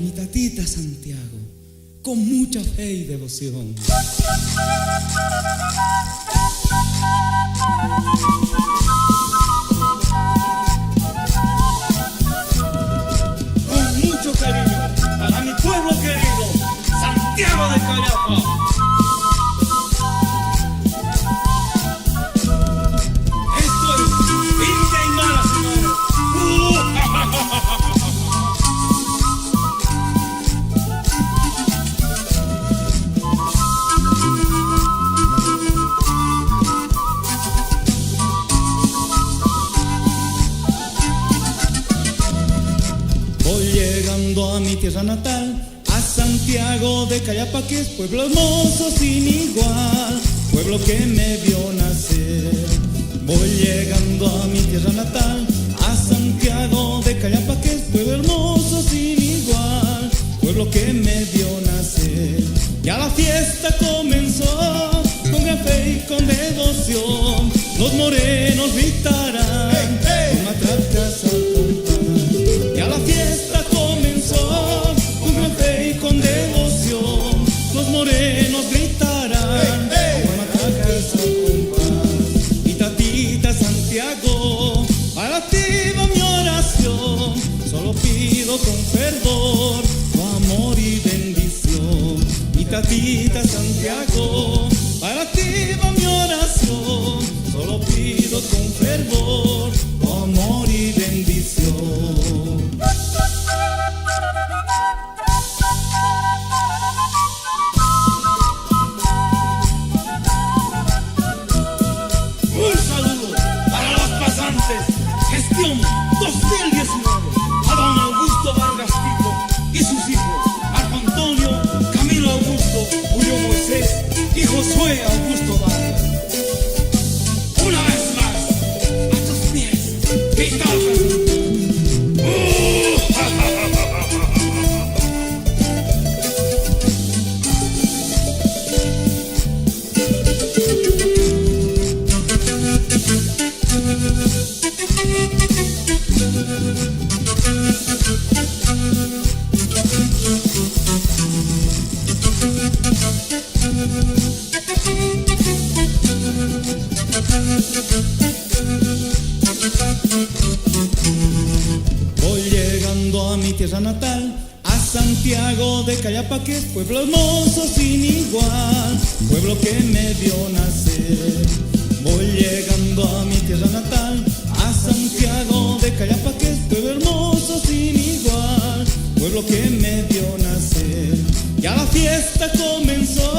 mi tatita Santiago, con mucha fe y devoción. Con mucho cariño, para mi pueblo querido, Santiago de Callapa. A mi tierra natal, a Santiago de Callapa, que es pueblo hermoso sin igual, pueblo que me vio nacer. Voy llegando a mi tierra natal, a Santiago de Callapa, que es pueblo hermoso sin igual, pueblo que me vio nacer. Ya la fiesta comenzó, con gran fe y con devoción, los morenos gritarán, con matracas al compás. Ya la fiesta comenzó, con gran fe y con devoción, los morenos gritarán, con matracas al compás. Y tatita Santiago, para ti va mi oración, solo pido con fervor tu amor y bendición. Y tatita Santiago, para ti va mi oración, solo pido con fervor tu amor y bendición. Gestión 2019 a don Augusto Vargas Tico y sus hijos Marco Antonio, Camilo Augusto, Julio Moisés y Josué Augusto Vargas. Una vez más, a tus pies, Pitafas. Voy llegando a mi tierra natal, a Santiago de Callapa, que es pueblo hermoso sin igual, pueblo que me vio nacer. Voy llegando a mi tierra natal, a Santiago de Callapa, que es pueblo hermoso sin igual, pueblo que me vio nacer. Ya la fiesta comenzó,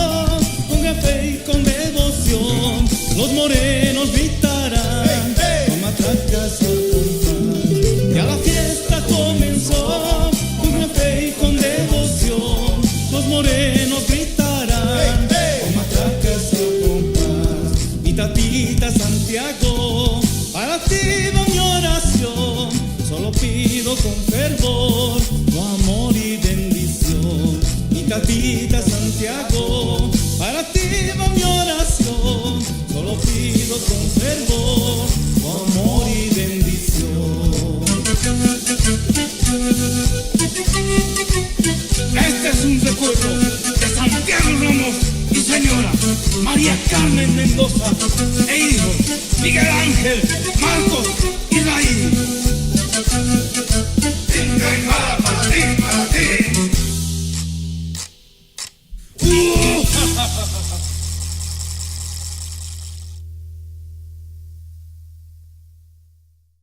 con gran fe y con devoción, los morenos gritarán, con matracas al compás. Ya la fiesta comenzó, con gran fe y con devoción, los morenos gritarán, con matracas al compás. Mi tatita Santiago, para ti va mi oración, solo pido con fervor tu amor y bendición. Mi tatita Santiago, para ti va mi oración, solo pido con fervor tu amor y bendición. Este es un recuerdo de Santiago Ramos y señora María Carmen Mendoza e hijos Miguel Ángel, Marcos y Raíz.